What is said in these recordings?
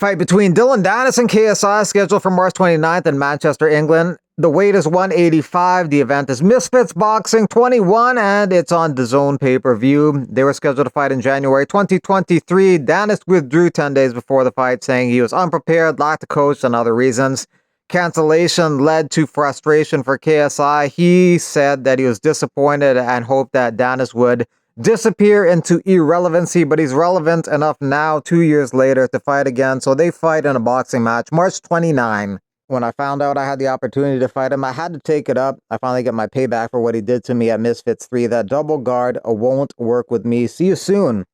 Fight between Dillon, Danis, and KSI scheduled for March 29th in Manchester, England. The weight is 185. The event is Misfits Boxing 21, and it's on DAZN pay-per-view. They were scheduled to fight in January 2023. Danis withdrew 10 days before the fight, saying he was unprepared, lacked a coach, and other reasons. Cancellation led to frustration for KSI. He said that he was disappointed and hoped that Danis would disappear into irrelevancy, but he's relevant enough now, 2 years later, to fight again. So they fight in a boxing match, March 29. When I found out I had the opportunity to fight him, I had to take it up. I finally get my payback for what he did to me at Misfits 3. That double guard won't work with me. See you soon.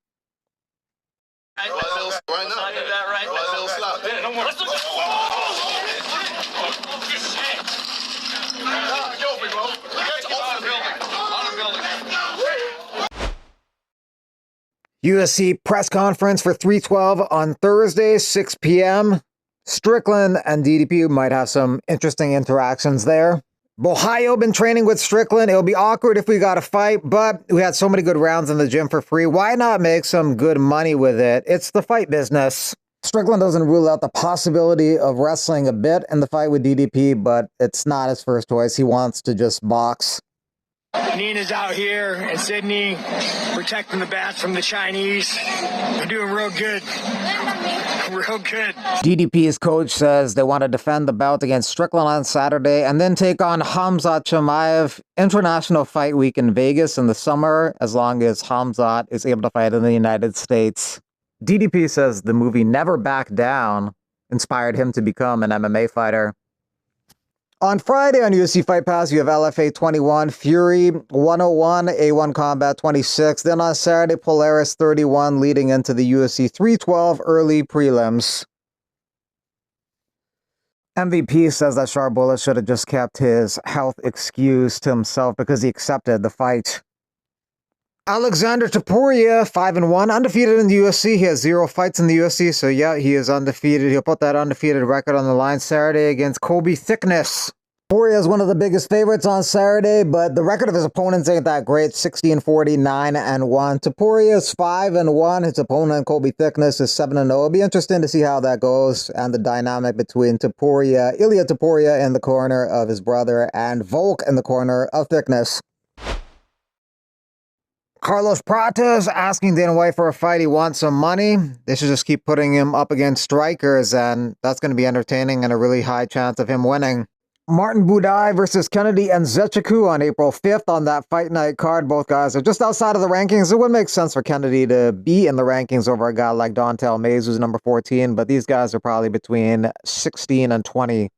UFC press conference for 312 on Thursday, 6 p.m. Strickland and DDP might have some interesting interactions there. Ohio been training with Strickland. It'll be awkward if we got a fight, but we had so many good rounds in the gym for free. Why not make some good money with it? It's the fight business. Strickland doesn't rule out the possibility of wrestling a bit in the fight with DDP, but it's not his first choice. He wants to just box. Nina's out here in Sydney protecting the bats from the Chinese. We're doing real good. Real good. DDP's coach says they want to defend the belt against Strickland on Saturday and then take on Khamzat Chimaev. International Fight Week in Vegas in the summer, as long as Khamzat is able to fight in the United States. DDP says the movie Never Back Down inspired him to become an MMA fighter. On Friday on UFC Fight Pass, you have LFA 21, Fury 101, A1 Combat 26. Then on Saturday, Polaris 31, leading into the UFC 312 early prelims. MVP says that Sharbola should have just kept his health excuse to himself because he accepted the fight. Alexander Topuria, 5-1, undefeated in the UFC. He has 0 fights in the UFC, so yeah, he is undefeated. He'll put that undefeated record on the line Saturday against Kobe Thickness. Topuria is one of the biggest favorites on Saturday, but the record of his opponents ain't that great. 16-40, 9-1. Topuria is 5-1. His opponent, Kobe Thickness, is 7-0. It'll be interesting to see how that goes and the dynamic between Ilia Topuria in the corner of his brother and Volk in the corner of Thickness. Carlos Pratas asking Dana White for a fight. He wants some money. They should just keep putting him up against strikers, and that's going to be entertaining and a really high chance of him winning. Martin Budai versus Kennedy and Nzechukwu on April 5th on that fight night card. Both guys are just outside of the rankings. It would make sense for Kennedy to be in the rankings over a guy like Dontel Mays, who's number 14, but these guys are probably between 16 and 20.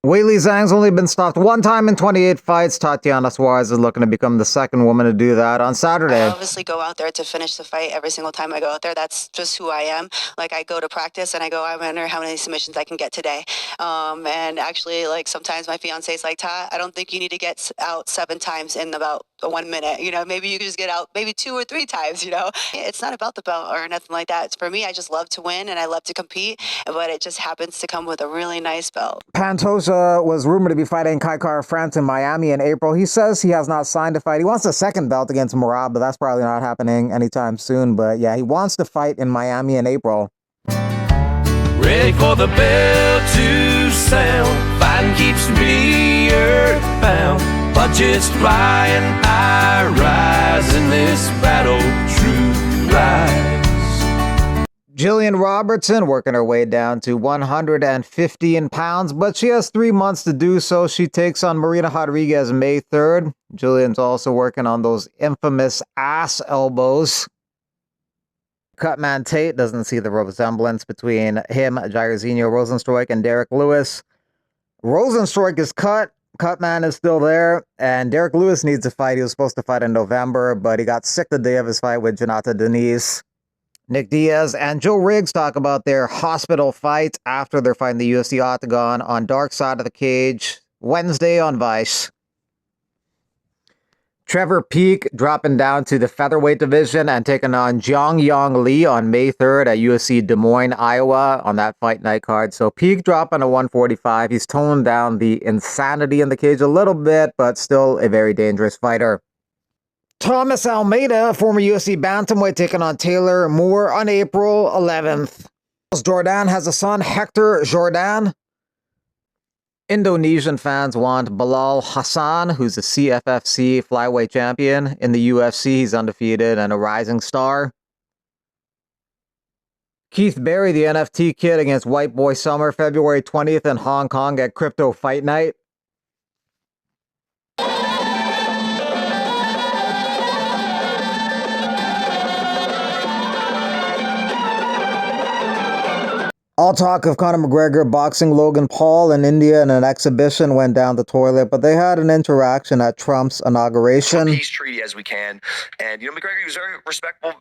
Weili Zhang's only been stopped 1 time in 28 fights. Tatiana Suarez is looking to become the second woman to do that on Saturday. I obviously go out there to finish the fight every single time I go out there. That's just who I am. Like, I go to practice and I wonder how many submissions I can get today. And actually, like, sometimes my fiance's like, Ta, I don't think you need to get out 7 times in about 1 minute. You know, maybe you could just get out maybe 2 or 3 times, you know. It's not about the belt or nothing like that. It's, for me, I just love to win and I love to compete, but it just happens to come with a really nice belt. Pantoja was rumored to be fighting Kai Kara-France in Miami in April. He says he has not signed a fight. He wants a second belt against Murad, but that's probably not happening anytime soon. But yeah, he wants to fight in Miami in April. Ready for the bell to sound. Fighting keeps me earthbound. Budgets flying, I rise in this battle, true rise. Jillian Robertson working her way down to 115 pounds, but she has 3 months to do so. She takes on Marina Rodriguez May 3rd. Jillian's also working on those infamous ass elbows. Cutman Tate doesn't see the resemblance between him, Jairzinho Rosenstruik, and Derek Lewis. Rosenstruik is cut. Cutman is still there, and Derek Lewis needs a fight. He was supposed to fight in November, but he got sick the day of his fight with Jonata Danis. Nick Diaz and Joe Riggs talk about their hospital fight after their fight in the UFC Octagon on Dark Side of the Cage, Wednesday on Vice. Trevor Peek dropping down to the featherweight division and taking on Jiang Yang Lee on May 3rd at UFC Des Moines, Iowa on that fight night card. So Peek dropping to 145. He's toned down the insanity in the cage a little bit, but still a very dangerous fighter. Thomas Almeida, former UFC bantamweight, taking on Taylor Moore on April 11th. Jordan has a son, Hector Jordan. Indonesian fans want Bilal Hassan, who's a CFFC flyweight champion. In the UFC, he's undefeated and a rising star. Keith Berry, the NFT kid, against White Boy Summer, February 20th in Hong Kong at Crypto Fight Night. All talk of Conor McGregor boxing Logan Paul in India in an exhibition went down the toilet, but they had an interaction at Trump's inauguration. Peace treaty as we can. And, McGregor, he was very respectful,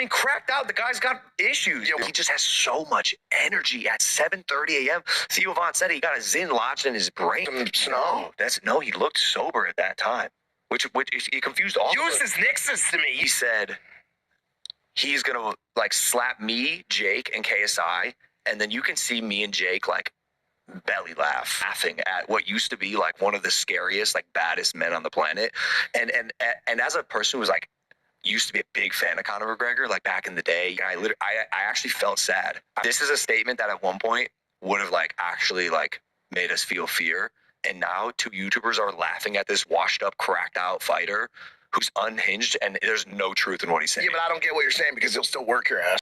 cracked out. The guy's got issues. He just has so much energy at 7:30 a.m. Theo Von said he got a Zin lodged in his brain. No, he looked sober at that time, which he confused all. Use this nexus to me. He said he's going to, slap me, Jake, and KSI, and then you can see me and Jake, belly laughing at what used to be, one of the scariest, baddest men on the planet. And as a person who's, used to be a big fan of Conor McGregor, back in the day, I actually felt sad. This is a statement that at one point would have, actually, made us feel fear. And now two YouTubers are laughing at this washed up, cracked out fighter who's unhinged, and there's no truth in what he's saying. Yeah, but I don't get what you're saying because he'll still work your ass.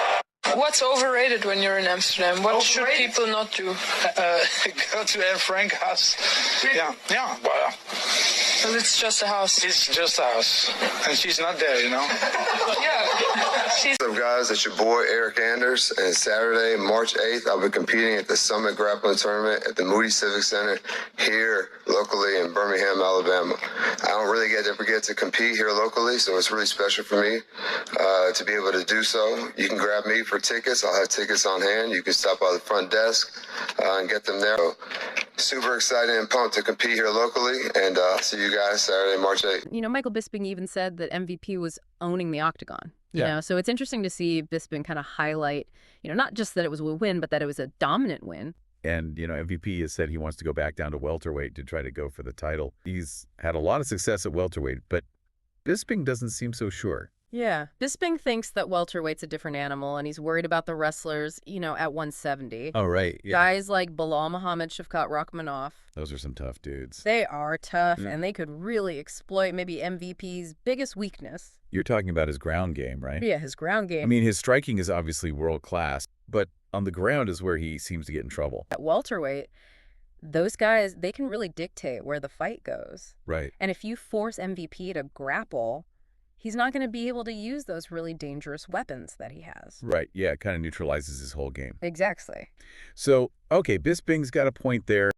What's overrated when you're in Amsterdam? What should people not do? Go to Anne Frank's house. Yeah. Well, Well, it's just a house. it's just a house. And she's not there, Yeah. She's What's up, guys? It's your boy Eric Anders, and Saturday, March 8th, I'll be competing at the Summit Grappling Tournament at the Moody Civic Center here locally in Birmingham, Alabama. I don't really get to compete here locally, so it's really special for me to be able to do so. You can grab me for tickets. I'll have tickets on hand. You can stop by the front desk and get them there. So, super excited and pumped to compete here locally, and see you guys Saturday, March 8th. Michael Bisping even said that MVP was owning the octagon. You know, so it's interesting to see Bisping kind of highlight, not just that it was a win, but that it was a dominant win. And, MVP has said he wants to go back down to welterweight to try to go for the title. He's had a lot of success at welterweight, but Bisping doesn't seem so sure. Yeah. Bisping thinks that welterweight's a different animal, and he's worried about the wrestlers, at 170. Oh, right. Yeah. Guys like Bilal Muhammad, Shavkat Rakhmonov. Those are some tough dudes. They are tough, and they could really exploit maybe MVP's biggest weakness. You're talking about his ground game, right? Yeah, his ground game. I mean, his striking is obviously world class, but on the ground is where he seems to get in trouble. At welterweight, those guys, they can really dictate where the fight goes. Right. And if you force MVP to grapple, he's not going to be able to use those really dangerous weapons that he has. Right. Yeah, it kind of neutralizes his whole game. Exactly. So, okay, Bisping's got a point there.